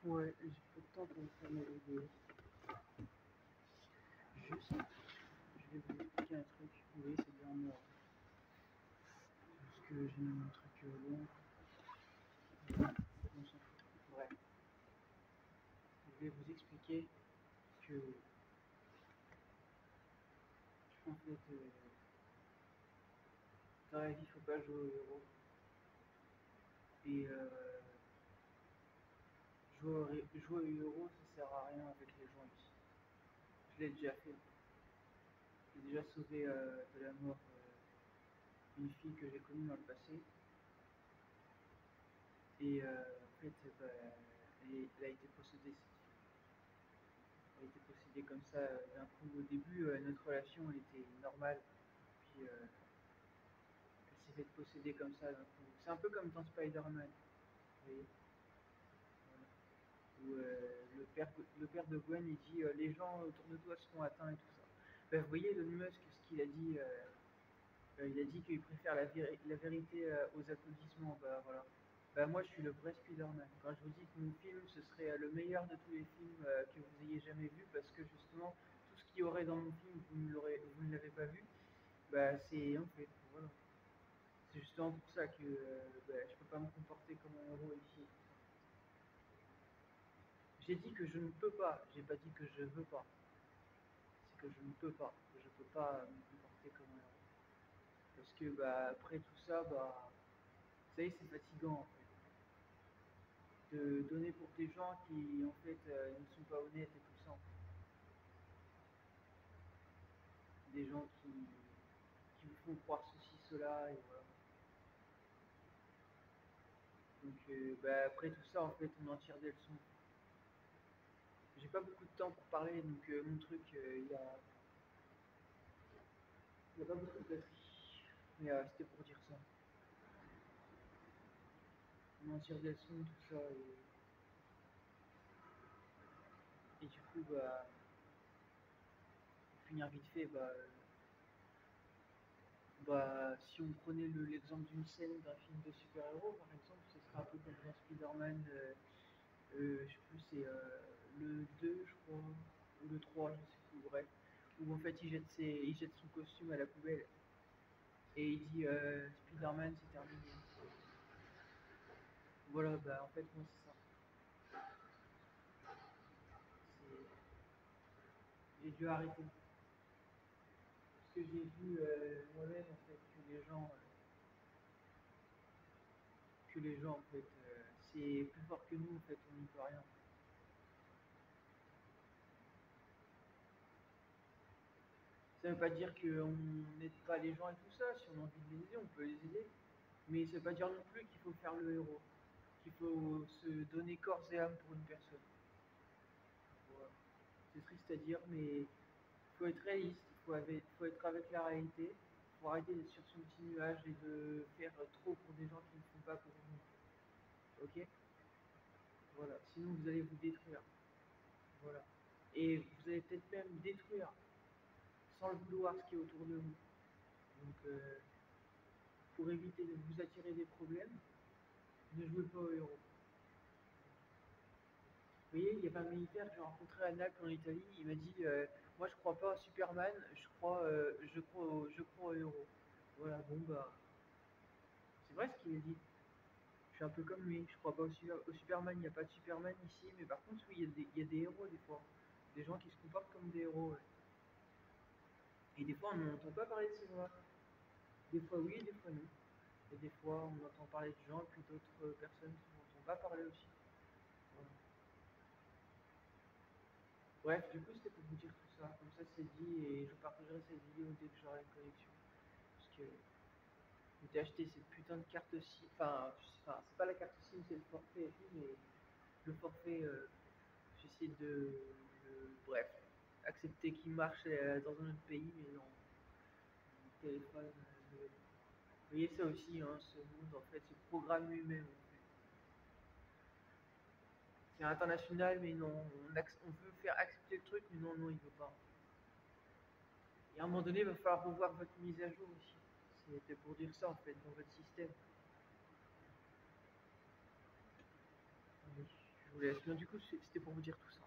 Ouais, j'ai peu de temps pour faire mes vidéos. Juste, je vais vous expliquer un truc. Vous voyez, c'est bien moi. Parce que j'ai mis un truc long. On s'en fout. Bref. Je vais vous expliquer que, en fait, dans la vie, faut pas jouer au héros. Et jouer au héros, ça sert à rien avec les gens ici. Je l'ai déjà fait. J'ai déjà sauvé de la mort une fille que j'ai connue dans le passé. Et en fait, bah, elle a été possédée, cette fille. Elle a été possédée comme ça d'un coup. Au début, notre relation elle était normale. Puis elle s'est fait posséder comme ça d'un coup. C'est un peu comme dans Spider-Man. Vous voyez, où le père de Gwen il dit les gens autour de toi seront atteints et tout ça. Ben, vous voyez Elon Musk, ce qu'il a dit, il a dit qu'il préfère la vérité aux applaudissements. Bah voilà. Bah moi je suis le vrai Spider-Man. Quand je vous dis que mon film ce serait le meilleur de tous les films que vous ayez jamais vu, parce que justement tout ce qu'il y aurait dans mon film vous ne l'avez pas vu, bah c'est en fait voilà. C'est justement pour ça que bah, je peux pas me comporter comme un héros ici. J'ai dit que je ne peux pas, j'ai pas dit que je veux pas. C'est que je ne peux pas. Je peux pas me comporter comme un héros. Parce que bah après tout ça, bah vous savez c'est fatigant en fait. De donner pour des gens qui en fait ne sont pas honnêtes et tout ça. Des gens qui vous font croire ceci, cela, et voilà. Donc bah, après tout ça, en fait, on en tire des leçons. J'ai pas beaucoup de temps pour parler, donc mon truc, y a pas beaucoup de batterie. Mais c'était pour dire ça. On en tire des leçons, tout ça, et du coup, bah, pour finir vite fait, bah, si on prenait l'exemple d'une scène d'un film de super-héros, par exemple, ce serait un peu comme dans Spider-Man, je sais plus, c'est le 2, je crois, ou le 3, je sais plus, bref, où en fait il jette son costume à la poubelle et il dit Spider-Man, c'est terminé. Voilà, bah en fait, moi c'est ça. J'ai dû arrêter. Parce que j'ai vu moi-même en fait que les gens en fait, c'est plus fort que nous en fait, on n'y peut rien. Ça veut pas dire qu'on n'aide pas les gens et tout ça, si on a envie de les aider, on peut les aider. Mais ça veut pas dire non plus qu'il faut faire le héros, qu'il faut se donner corps et âme pour une personne. Voilà. C'est triste à dire, mais il faut être réaliste, faut être avec la réalité, il faut arrêter d'être sur son petit nuage et de faire trop pour des gens qui ne font pas pour vous. Ok. Voilà, sinon vous allez vous détruire. Voilà. Et vous allez peut-être même détruire, sans le vouloir, ce qui est autour de vous. Donc, pour éviter de vous attirer des problèmes, ne jouez pas au héros. Vous voyez, il y avait un militaire que j'ai rencontré à Naples en Italie, il m'a dit moi je crois pas à Superman, je crois au héros. Voilà, bon bah, c'est vrai ce qu'il a dit. Je suis un peu comme lui, je crois pas au Superman, il n'y a pas de Superman ici, mais par contre, oui, il y a des héros des fois. Des gens qui se comportent comme des héros. Ouais. Et des fois, on n'entend pas parler de ces gens-là. Des fois, oui, des fois, non. Et des fois, on entend parler de gens, puis d'autres personnes qui n'entendent pas parler aussi. Voilà. Bref, du coup, c'était pour vous dire tout ça. Comme ça, c'est dit, et je partagerai cette vidéo dès que j'aurai une connexion. Parce que j'ai acheté cette putain de carte SIM. C'est pas la carte SIM, c'est le forfait FI, mais le forfait, j'essaie bref, accepter qu'il marche dans un autre pays, mais non. Mon téléphone. Vous voyez ça aussi, hein, ce monde, en fait, ce programme lui-même. En fait. C'est international, mais non. On veut faire accepter le truc, mais non, non, il veut pas. Et à un moment donné, il va falloir revoir votre mise à jour aussi. C'était pour dire ça, en fait, dans votre système. Oui, je vous laisse. Bien, du coup, c'était pour vous dire tout ça.